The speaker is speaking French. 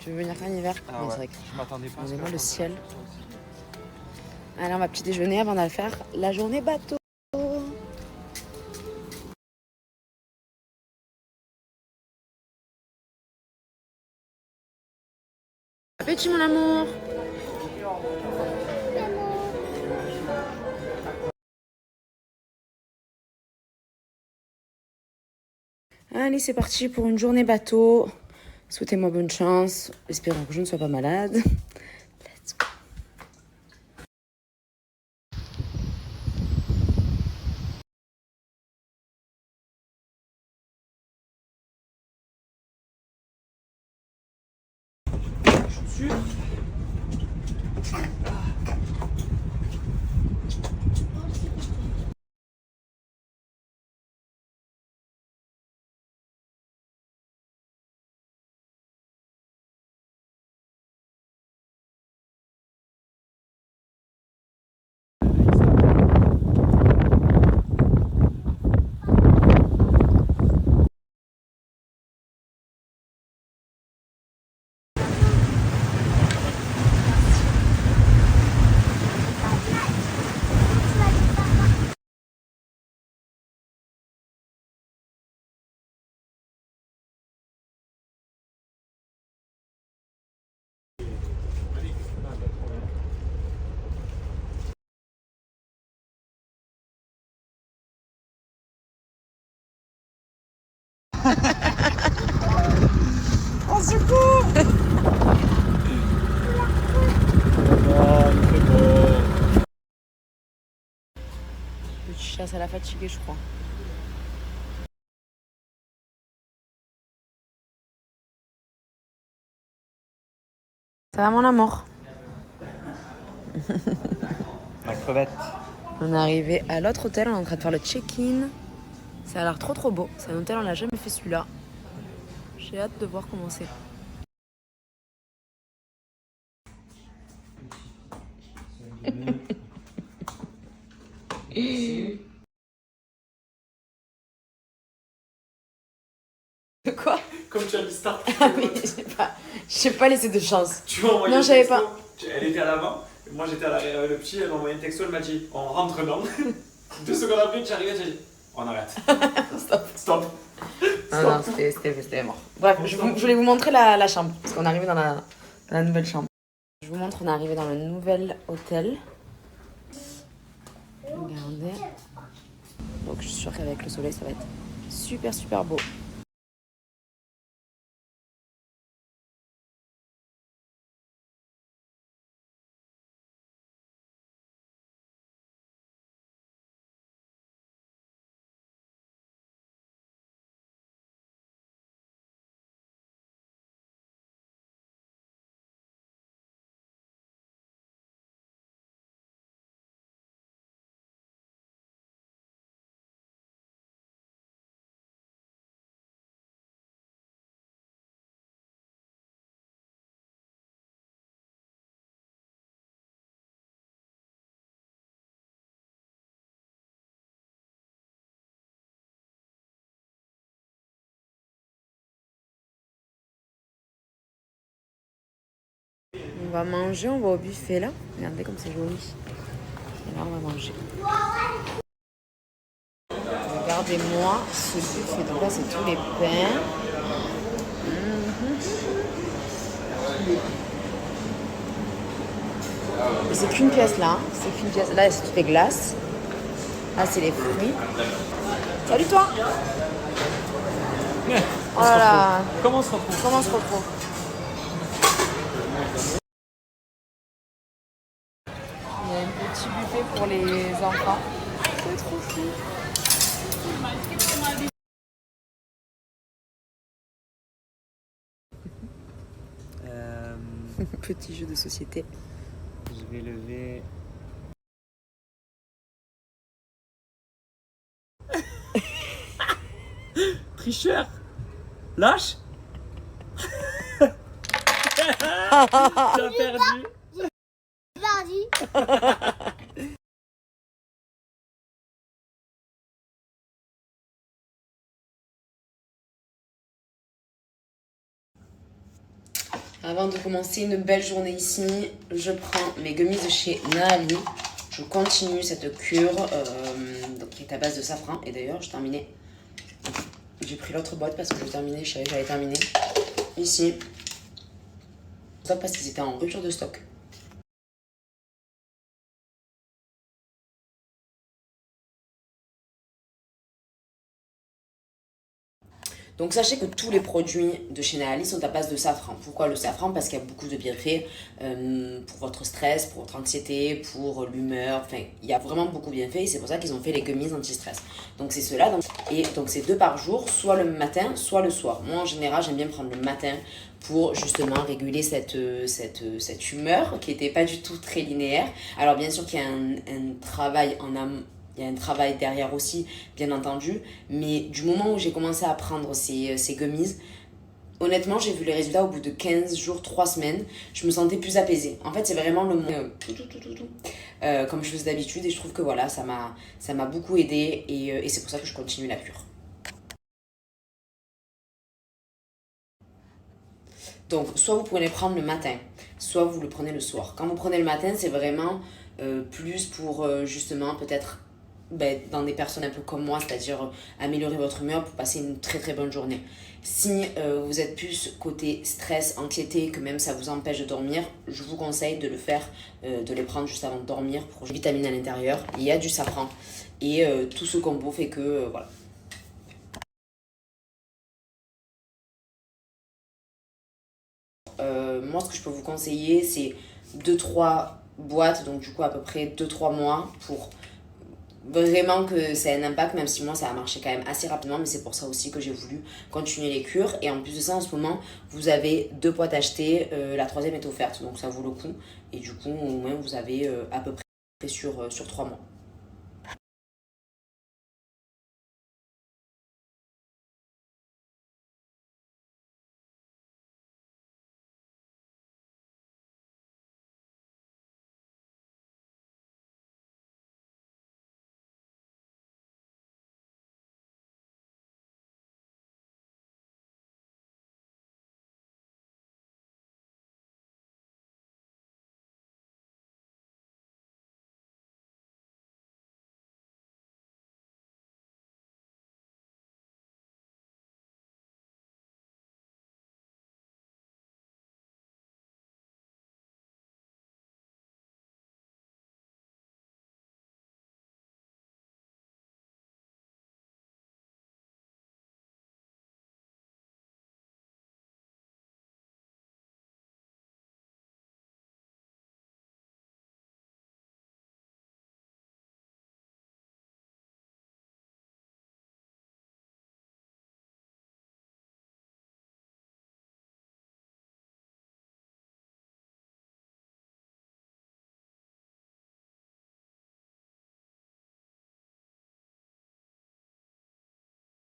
Tu veux venir qu'en hiver? Ah ouais, c'est vrai que je m'attendais pas à ce on que est la le température ciel. soit aussi. Alors, on va petit déjeuner avant d'aller faire la journée bateau. Appétit, mon amour. Allez, c'est parti pour une journée bateau. Souhaitez-moi bonne chance. Espérons que je ne sois pas malade. Let's go. Chaussures. Au secours! Oh, il fait beau. Petit chasse à la fatiguée, je crois. Ça va, mon amour? Ma crevette. On est arrivé à l'autre hôtel, on est en train de faire le check-in. Ça a l'air trop trop beau. C'est un hôtel, on n'a jamais fait celui-là. J'ai hâte de voir comment c'est. Quoi? Comme tu as dit start. Ah oui, j'ai pas laissé de chance. Tu m'as envoyé Non, un j'avais texto. pas. Elle était à l'avant. Moi j'étais à l'arrière. Le petit, elle m'a envoyé un texto. Elle m'a dit on rentre dans. 2 secondes après, tu arrivais. J'ai dit on arrête. Stop. Stop. Non, c'était mort. Bref, je voulais vous montrer la chambre. Parce qu'on est arrivé dans la nouvelle chambre. Je vous montre, on est arrivé dans le nouvel hôtel. Regardez. Donc je suis sûre qu'avec le soleil, ça va être super super beau. On va manger, on va au buffet là. Regardez comme c'est joli. Et là, on va manger. Regardez-moi ce buffet. Donc là, c'est tous les pains. Mais c'est qu'une pièce là. C'est qu'une pièce. Là, c'est toutes les glaces. Là, c'est les fruits. Salut toi! Oh là là! Comment on se retrouve? Comment on se retrouve? Il y a un petit buffet pour les enfants. C'est trop fou. Petit jeu de société. Je vais lever. Tricheur. Lâche. Tu as perdu. Vas-y. Avant de commencer une belle journée ici, je prends mes gummies de chez Naali. Je continue cette cure qui est à base de safran. Et d'ailleurs, j'ai pris l'autre boîte parce que je savais que j'allais terminer. Ici, stock parce qu'ils étaient en rupture de stock. Donc sachez que tous les produits de chez Naali sont à base de safran. Pourquoi le safran? Parce qu'il y a beaucoup de bienfaits pour votre stress, pour votre anxiété, pour l'humeur. Enfin, il y a vraiment beaucoup de bienfaits et c'est pour ça qu'ils ont fait les gummies anti-stress. Donc c'est cela. Et donc c'est 2 par jour, soit le matin, soit le soir. Moi en général, j'aime bien prendre le matin pour justement réguler cette humeur qui n'était pas du tout très linéaire. Alors bien sûr qu'il y a un travail en amont. Il y a un travail derrière aussi, bien entendu. Mais du moment où j'ai commencé à prendre ces gummies, honnêtement, j'ai vu les résultats au bout de 15 jours, 3 semaines. Je me sentais plus apaisée. En fait, c'est vraiment le moment comme je faisais d'habitude. Et je trouve que voilà, ça m'a beaucoup aidée. Et c'est pour ça que je continue la cure. Donc, soit vous pouvez les prendre le matin, soit vous le prenez le soir. Quand vous prenez le matin, c'est vraiment plus pour justement peut-être dans des personnes un peu comme moi, c'est-à-dire améliorer votre humeur pour passer une très très bonne journée. Si vous êtes plus côté stress, anxiété, que même ça vous empêche de dormir, je vous conseille de le faire, de les prendre juste avant de dormir pour vitamine à l'intérieur. Il y a du safran et tout ce combo fait que voilà. Moi, ce que je peux vous conseiller, c'est 2-3 boîtes, donc du coup à peu près 2-3 mois pour vraiment que ça ait un impact, même si moi ça a marché quand même assez rapidement, mais c'est pour ça aussi que j'ai voulu continuer les cures. Et en plus de ça, en ce moment, vous avez 2 boîtes achetées, la 3e est offerte, donc ça vaut le coup. Et du coup, au moins, vous avez à peu près sur 3 mois.